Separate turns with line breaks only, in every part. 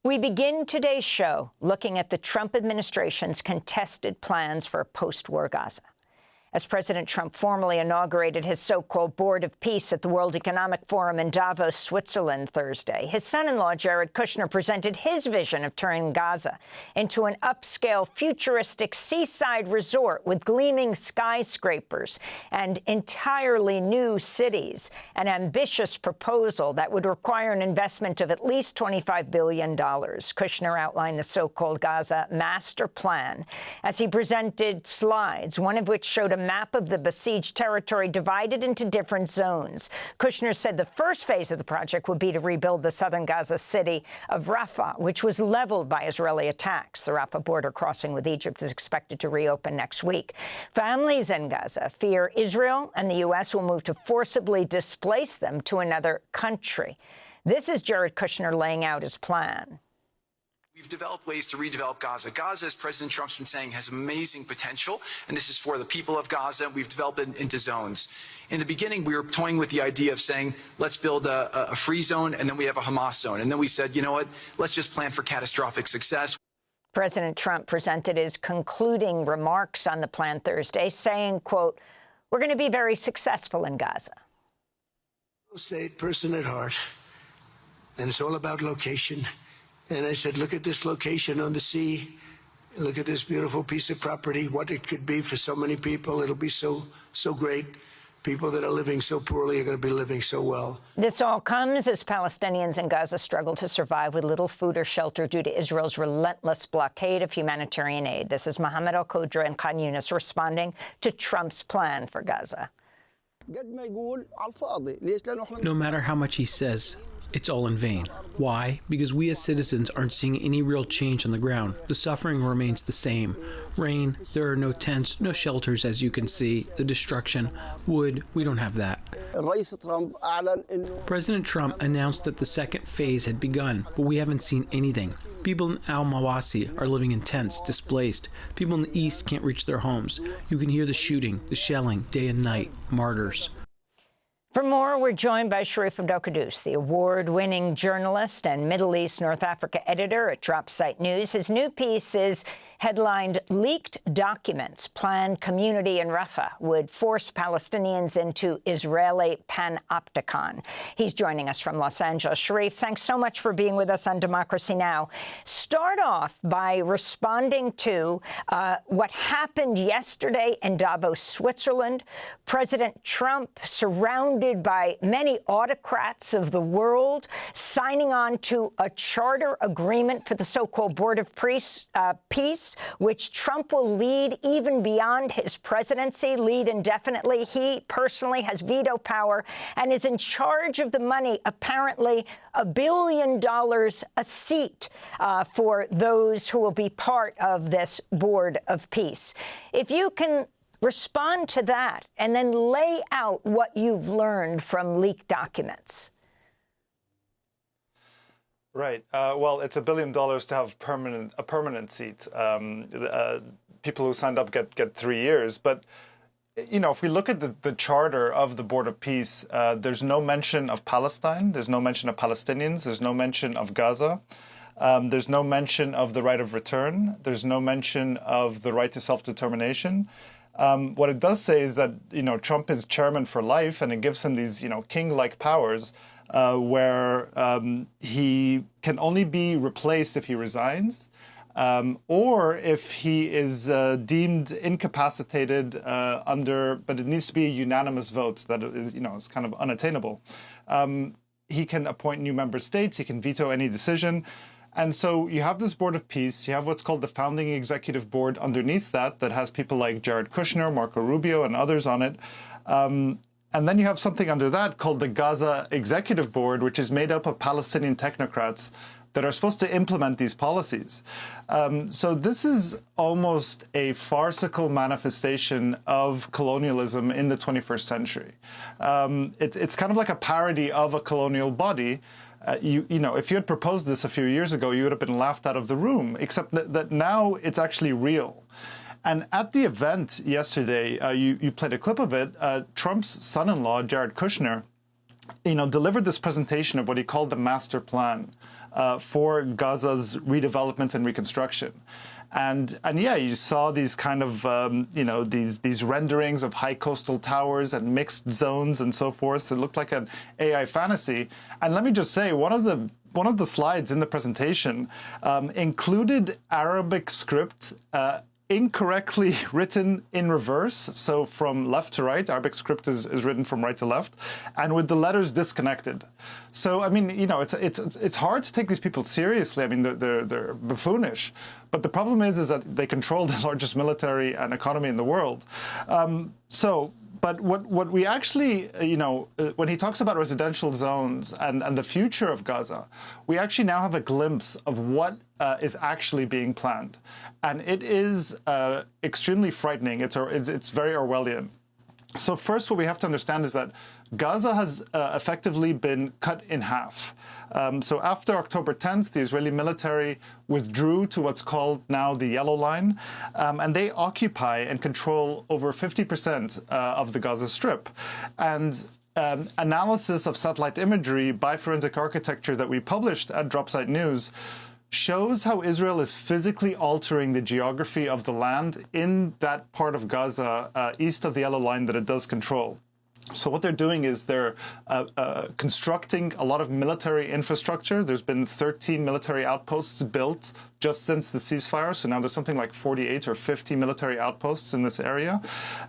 We begin today's show looking at the Trump administration's contested plans for a post-war Gaza. As President Trump formally inaugurated his so-called Board of Peace at the World Economic Forum in Davos, Switzerland, Thursday, his son-in-law, Jared Kushner, presented his vision of turning Gaza into an upscale, futuristic seaside resort with gleaming skyscrapers and entirely new cities, an ambitious proposal that would require an investment of at least $25 billion. Kushner outlined the so-called Gaza master plan as he presented slides, one of which showed a map of the besieged territory divided into different zones. Kushner said the first phase of the project would be to rebuild the southern Gaza city of Rafah, which was leveled by Israeli attacks. The Rafah border crossing with Egypt is expected to reopen next week. Families in Gaza fear Israel and the U.S. will move to forcibly displace them to another country. This is Jared Kushner laying out his plan.
We've developed ways to redevelop Gaza. Gaza, as President Trump's been saying, has amazing potential, and this is for the people of Gaza. We've developed it into zones. In the beginning, we were toying with the idea of saying, let's build a free zone, and then we have a Hamas zone. And then we said, you know what, let's just plan for catastrophic success.
President Trump presented his concluding remarks on the plan Thursday, saying, quote, "We're going to be very successful in Gaza."
State person at heart, and it's all about location. And I said, look at this location on the sea. Look at this beautiful piece of property, what it could be for so many people. It'll be so great. People that are living so poorly are going to be living so well.
This all comes as Palestinians in Gaza struggle to survive with little food or shelter due to Israel's relentless blockade of humanitarian aid. This is Mohammed al-Qudra and Khan Yunis responding to Trump's plan for Gaza.
No matter how much he says, it's all in vain. Why? Because we as citizens aren't seeing any real change on the ground. The suffering remains the same. Rain, there are no tents, no shelters, as you can see. The destruction, wood, we don't have that. President Trump announced that the second phase had begun, but we haven't seen anything. People in Al-Mawasi are living in tents, displaced. People in the east can't reach their homes. You can hear the shooting, the shelling, day and night. Martyrs.
For more, we're joined by Sharif Abdel Kouddous, the award-winning journalist and Middle East North Africa editor at Dropsite News. His new piece is headlined, "Leaked Documents Planned Community in Rafah Would Force Palestinians into Israeli Panopticon." He's joining us from Los Angeles. Sharif, thanks so much for being with us on Democracy Now! Start off by responding to what happened yesterday in Davos, Switzerland. President Trump, surrounded by many autocrats of the world, signing on to a charter agreement for the so-called Board of Peace, which Trump will lead even beyond his presidency, lead indefinitely. He personally has veto power and is in charge of the money, apparently $1 billion a seat for those who will be part of this Board of Peace. If you can respond to that and then lay out what you've learned from leaked documents.
Right. Well, it's $1 billion to have a permanent seat. People who signed up get 3 years. But, you know, if we look at the charter of the Board of Peace, there's no mention of Palestine. There's no mention of Palestinians. There's no mention of Gaza. There's no mention of the right of return. There's no mention of the right to self-determination. What it does say is that, you know, Trump is chairman for life, and it gives him these, you know, king-like powers where he can only be replaced if he resigns or if he is deemed incapacitated but it needs to be a unanimous vote that is, you know, is kind of unattainable. He can appoint new member states. He can veto any decision. And so you have this Board of Peace. You have what's called the Founding Executive Board underneath that has people like Jared Kushner, Marco Rubio, and others on it. And then you have something under that called the Gaza Executive Board, which is made up of Palestinian technocrats that are supposed to implement these policies. So this is almost a farcical manifestation of colonialism in the 21st century. It's kind of like a parody of a colonial body. You know, if you had proposed this a few years ago, you would have been laughed out of the room, except that now it's actually real. And at the event yesterday, you played a clip of it, Trump's son-in-law, Jared Kushner, you know, delivered this presentation of what he called the master plan for Gaza's redevelopment and reconstruction. And yeah, you saw these kind of these renderings of high coastal towers and mixed zones and so forth. It looked like an AI fantasy. And let me just say, one of the slides in the presentation included Arabic script incorrectly written in reverse, so from left to right. Arabic script is written from right to left, and with the letters disconnected. So I mean, it's hard to take these people seriously. I mean, they're buffoonish, but the problem is that they control the largest military and economy in the world. But what we actually, when he talks about residential zones and the future of Gaza, we actually now have a glimpse of what is actually being planned. And it is extremely frightening. It's very Orwellian. So first, what we have to understand is that Gaza has effectively been cut in half. So after October 10th, the Israeli military withdrew to what's called now the Yellow Line, and they occupy and control over 50% of the Gaza Strip. And analysis of satellite imagery by forensic architecture that we published at Dropsite News shows how Israel is physically altering the geography of the land in that part of Gaza east of the Yellow Line that it does control. So what they're doing is they're constructing a lot of military infrastructure. There's been 13 military outposts built just since the ceasefire. So now there's something like 48 or 50 military outposts in this area.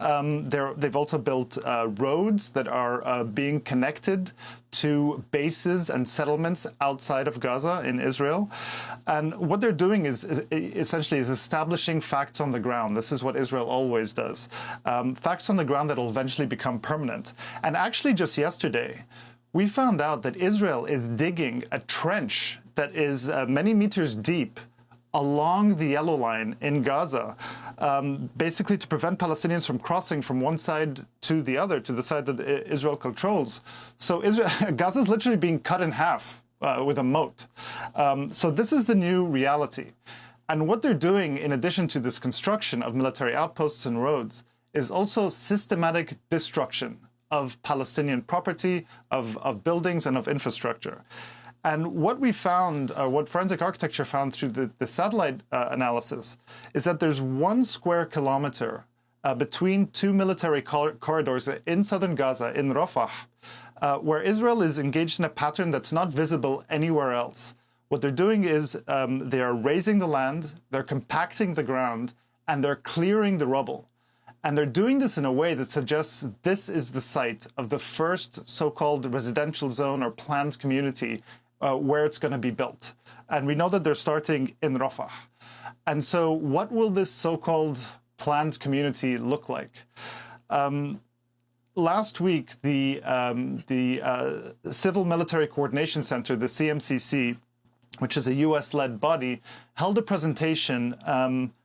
They've also built roads that are being connected to bases and settlements outside of Gaza in Israel. And what they're doing is essentially establishing facts on the ground. This is what Israel always does. Facts on the ground that will eventually become permanent. And actually just yesterday, we found out that Israel is digging a trench that is many meters deep along the Yellow Line in Gaza, basically to prevent Palestinians from crossing from one side to the other, to the side that Israel controls. So Gaza is literally being cut in half with a moat. So this is the new reality. And what they're doing, in addition to this construction of military outposts and roads, is also systematic destruction of Palestinian property, of buildings, and of infrastructure. And what we found, what forensic architecture found through the satellite analysis, is that there's 1 square kilometer between 2 military corridors in southern Gaza, in Rafah, where Israel is engaged in a pattern that's not visible anywhere else. What they're doing is they are raising the land, they're compacting the ground, and they're clearing the rubble. And they're doing this in a way that suggests this is the site of the first so-called residential zone or planned community where it's going to be built. And we know that they're starting in Rafah. And so what will this so-called planned community look like? Last week, the Civil Military Coordination Center, the CMCC, which is a US-led body, held a presentation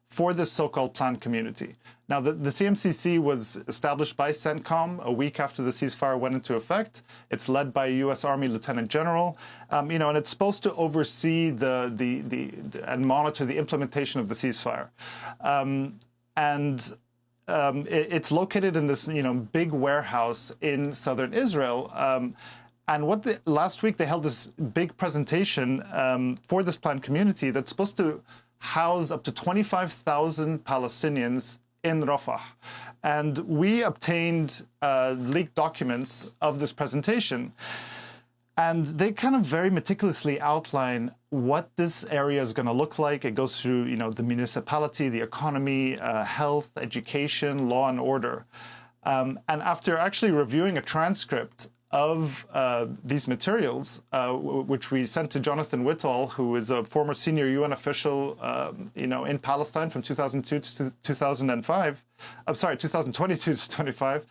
for this so-called planned community. Now, the CMCC was established by CENTCOM a week after the ceasefire went into effect. It's led by a U.S. Army Lieutenant General, and it's supposed to oversee and monitor the implementation of the ceasefire. It's located in this, big warehouse in southern Israel. And last week they held this big presentation for this planned community that's supposed to house up to 25,000 Palestinians in Rafah. And we obtained leaked documents of this presentation. And they kind of very meticulously outline what this area is going to look like. It goes through, the municipality, the economy, health, education, law and order. And after actually reviewing a transcript of these materials, which we sent to Jonathan Whitall, who is a former senior UN official, in Palestine from 2002 to 2005. I'm sorry, 2022 to 25.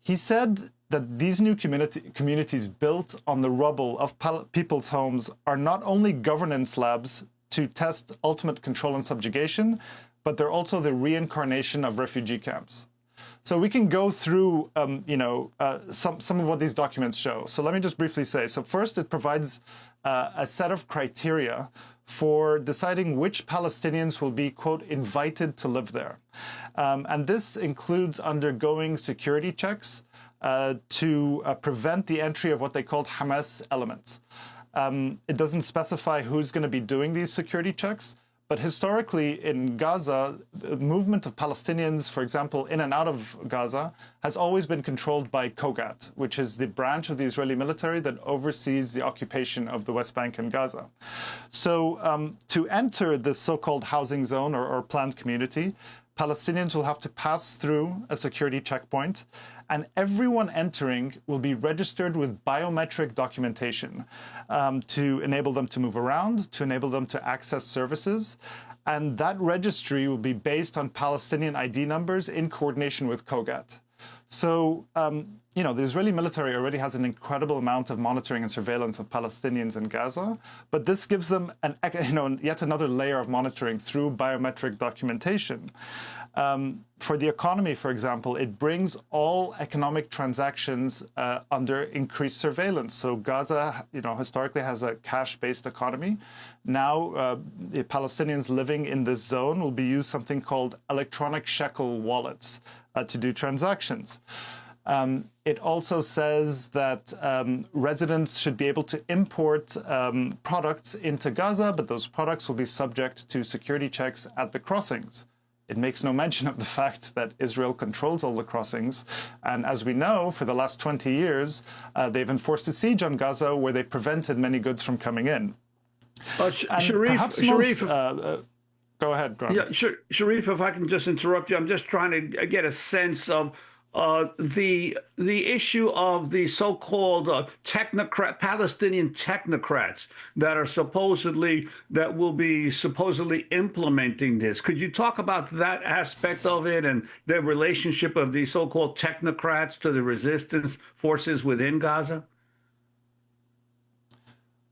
He said that these new communities built on the rubble of people's homes are not only governance labs to test ultimate control and subjugation, but they're also the reincarnation of refugee camps. So we can go through, some of what these documents show. So let me just briefly say. So first, it provides a set of criteria for deciding which Palestinians will be, quote, invited to live there. And this includes undergoing security checks to prevent the entry of what they called Hamas elements. It doesn't specify who's going to be doing these security checks. But historically, in Gaza, the movement of Palestinians, for example, in and out of Gaza, has always been controlled by Kogat, which is the branch of the Israeli military that oversees the occupation of the West Bank and Gaza. So to enter this so-called housing zone or planned community, Palestinians will have to pass through a security checkpoint, and everyone entering will be registered with biometric documentation to enable them to move around, to enable them to access services. And that registry will be based on Palestinian ID numbers in coordination with Kogat. So, you know, the Israeli military already has an incredible amount of monitoring and surveillance of Palestinians in Gaza, but this gives them yet another layer of monitoring through biometric documentation. For the economy, for example, it brings all economic transactions under increased surveillance. So Gaza, you know, historically has a cash-based economy. Now, the Palestinians living in this zone will be used something called electronic shekel wallets to do transactions. It also says that residents should be able to import products into Gaza, but those products will be subject to security checks at the crossings. It makes no mention of the fact that Israel controls all the crossings. And as we know, for the last 20 years, they've enforced a siege on Gaza where they prevented many goods from coming in.
Sharif,
go ahead, Grant.
Yeah, Sharif, if I can just interrupt you, I'm just trying to get a sense of the issue of the so-called technocrat, Palestinian technocrats that will be supposedly implementing this. Could you talk about that aspect of it and the relationship of the so-called technocrats to the resistance forces within Gaza?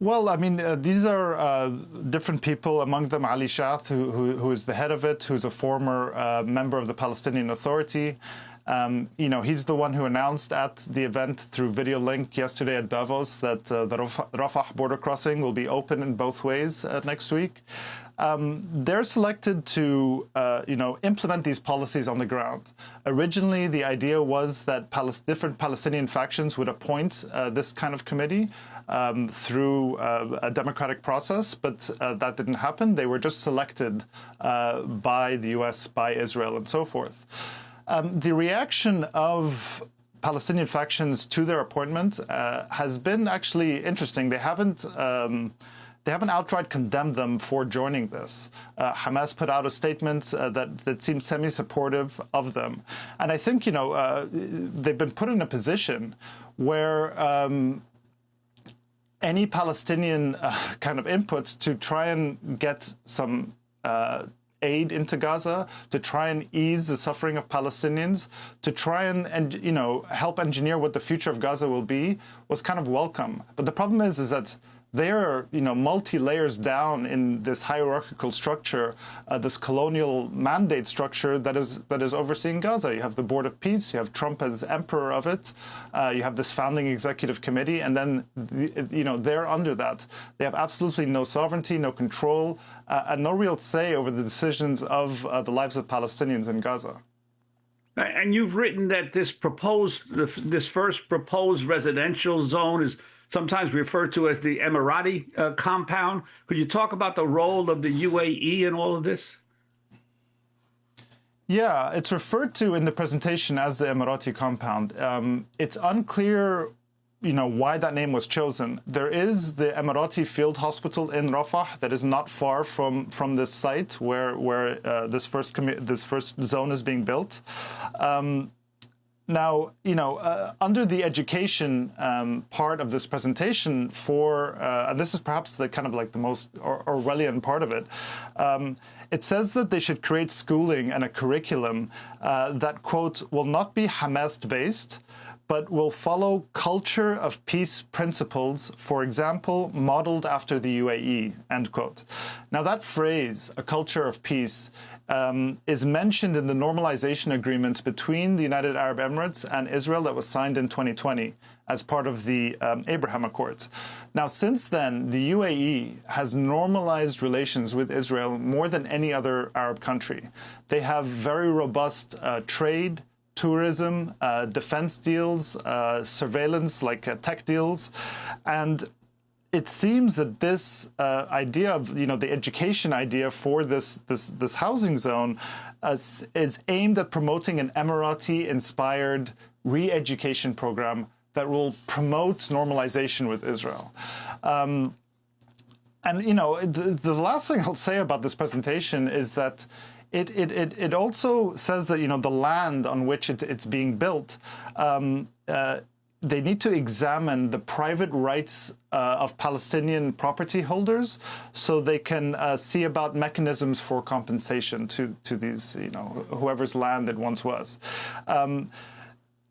Well, I mean, these are different people, among them Ali Shath, who is the head of it, who's a former member of the Palestinian Authority. You know, he's the one who announced at the event through video link yesterday at Davos that the Rafah border crossing will be open in both ways next week. They're selected to, you know, implement these policies on the ground. Originally, the idea was that different Palestinian factions would appoint this kind of committee through a democratic process, but that didn't happen. They were just selected by the US, by Israel, and so forth. The reaction of Palestinian factions to their appointment has been actually interesting. They haven't outright condemned them for joining this. Hamas put out a statement that seemed semi-supportive of them. And I think, you know, they've been put in a position where any Palestinian kind of input to try and get some aid into Gaza, to try and ease the suffering of Palestinians, to try and you know, help engineer what the future of Gaza will be, was kind of welcome. But the problem is that they're, you know, multi-layers down in this hierarchical structure, this colonial mandate structure that is overseeing Gaza. You have the Board of Peace, you have Trump as emperor of it, you have this founding executive committee, and then, you know, they're under that. They have absolutely no sovereignty, no control, and no real say over the decisions of the lives of Palestinians in Gaza.
And you've written that this first proposed residential zone is sometimes referred to as the Emirati compound. Could you talk about the role of the UAE in all of this?
Yeah, it's referred to in the presentation as the Emirati compound. It's unclear, you know, why that name was chosen. There is the Emirati field hospital in Rafah that is not far from this site where this first zone is being built. Now, you know, under the education part of this presentation and this is perhaps the kind of like the most Orwellian part of it, it says that they should create schooling and a curriculum that, quote, will not be Hamas-based, but will follow culture of peace principles, for example, modeled after the UAE, end quote. Now that phrase, a culture of peace, is mentioned in the normalization agreement between the United Arab Emirates and Israel that was signed in 2020 as part of the Abraham Accords. Now, since then, the UAE has normalized relations with Israel more than any other Arab country. They have very robust trade, tourism, defense deals, surveillance, like tech deals. And it seems that this idea of, the education idea for this housing zone is aimed at promoting an Emirati-inspired re-education program that will promote normalization with Israel. And, the last thing I'll say about this presentation is that it also says that, the land on which it's being built, they need to examine the private rights of Palestinian property holders so they can see about mechanisms for compensation to these, whoever's land it once was.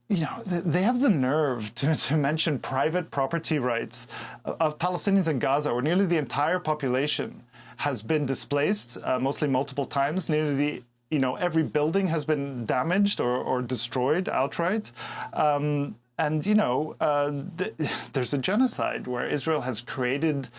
They have the nerve to mention private property rights of Palestinians in Gaza, where nearly the entire population has been displaced, mostly multiple times. Nearly every building has been damaged or destroyed outright. And, there's a genocide where Israel has created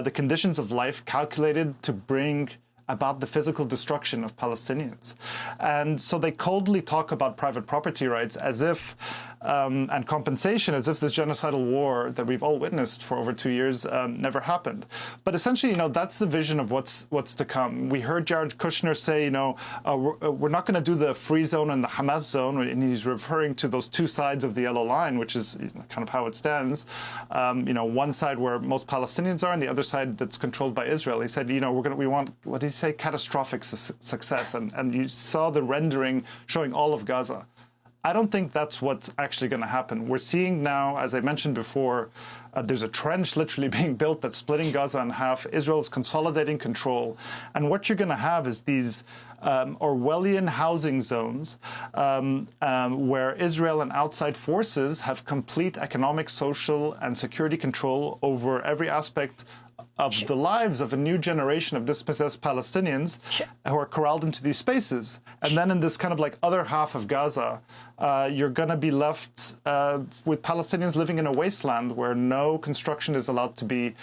the conditions of life calculated to bring about the physical destruction of Palestinians. And so they coldly talk about private property rights as if, and compensation, as if this genocidal war that we've all witnessed for over 2 years never happened. But essentially, that's the vision of what's to come. We heard Jared Kushner say, we're not going to do the free zone and the Hamas zone, and he's referring to those two sides of the yellow line, which is kind of how it stands. One side where most Palestinians are, and the other side that's controlled by Israel. He said, we want, what did he say, catastrophic success, and you saw the rendering showing all of Gaza. I don't think that's what's actually going to happen. We're seeing now, as I mentioned before, there's a trench literally being built that's splitting Gaza in half. Israel is consolidating control. And what you're going to have is these Orwellian housing zones where Israel and outside forces have complete economic, social, and security control over every aspect of the lives of a new generation of dispossessed Palestinians who are corralled into these spaces. And then in this kind of other half of Gaza, you're going to be left with Palestinians living in a wasteland where no construction is allowed to be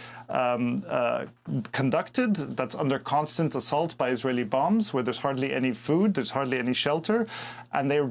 conducted, that's under constant assault by Israeli bombs, where there's hardly any food, there's hardly any shelter, and they're,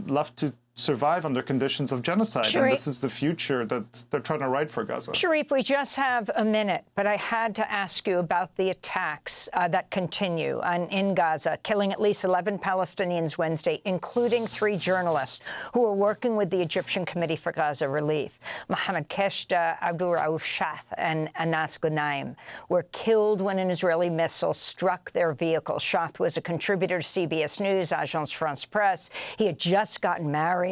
left to survive under conditions of genocide.
Sharif,
and this is the future that they're trying to write for Gaza.
Sharif, we just have a minute, but I had to ask you about the attacks that continue in Gaza, killing at least 11 Palestinians Wednesday, including 3 journalists who are working with the Egyptian Committee for Gaza Relief. Mohammed Keshta, Abdul Rauf Shath, and Anas Ghanaim were killed when an Israeli missile struck their vehicle. Shath was a contributor to CBS News, Agence France Presse. He had just gotten married.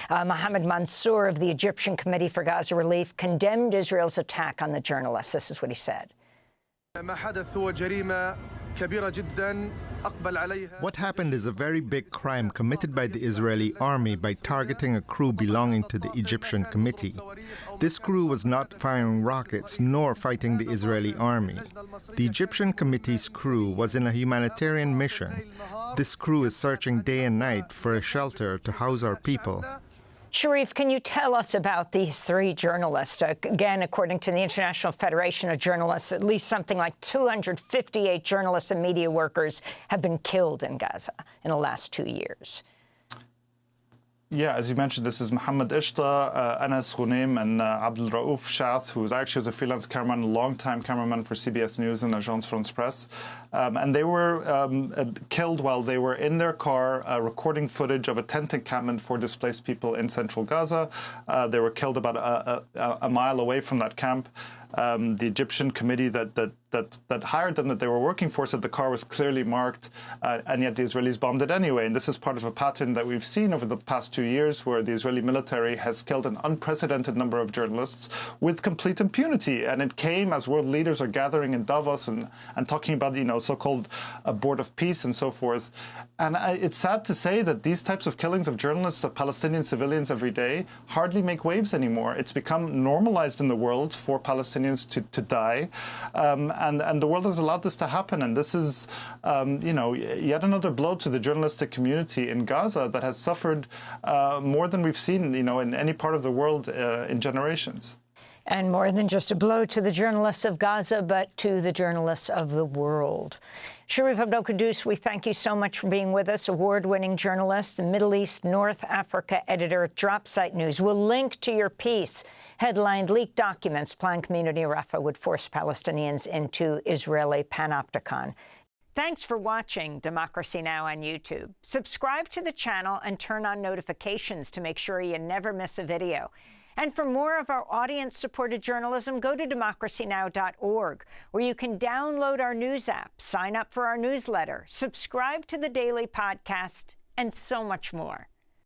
Mohammed Mansour of the Egyptian Committee for Gaza Relief condemned Israel's attack on the journalists. This is what he said.
What happened is a very big crime committed by the Israeli army by targeting a crew belonging to the Egyptian committee. This crew was not firing rockets nor fighting the Israeli army. The Egyptian committee's crew was in a humanitarian mission. This crew is searching day and night for a shelter to house our people.
Sharif, can you tell us about these 3 journalists? Again, according to the International Federation of Journalists, at least something like 258 journalists and media workers have been killed in Gaza in the last 2 years.
Yeah, as you mentioned, this is Mohammed Ishta, Anas Ghanaim, and Abdul Rauf Shath, who was actually a freelance cameraman, a long-time cameraman for CBS News and Agence France Presse. And they were killed while they were in their car recording footage of a tent encampment for displaced people in central Gaza. They were killed about a mile away from that camp. The Egyptian committee that hired them, that they were working for, said the car was clearly marked, and yet the Israelis bombed it anyway. And this is part of a pattern that we've seen over the past 2 years, where the Israeli military has killed an unprecedented number of journalists with complete impunity. And it came as world leaders are gathering in Davos and talking about, so-called a board of peace and so forth. And it's sad to say that these types of killings of journalists, of Palestinian civilians every day, hardly make waves anymore. It's become normalized in the world for Palestinians to die. And the world has allowed this to happen. And this is, yet another blow to the journalistic community in Gaza that has suffered more than we've seen, in any part of the world in generations.
And more than just a blow to the journalists of Gaza, but to the journalists of the world. Sharif Abdel Kouddous, we thank you so much for being with us, award-winning journalist and Middle East, North Africa editor at Dropsite News. We'll link to your piece, headlined Leaked Documents, Planned Community Rafah would force Palestinians into Israeli panopticon. Thanks for watching Democracy Now! On YouTube. Subscribe to the channel and turn on notifications to make sure you never miss a video. And for more of our audience-supported journalism, go to democracynow.org, where you can download our news app, sign up for our newsletter, subscribe to the daily podcast, and so much more.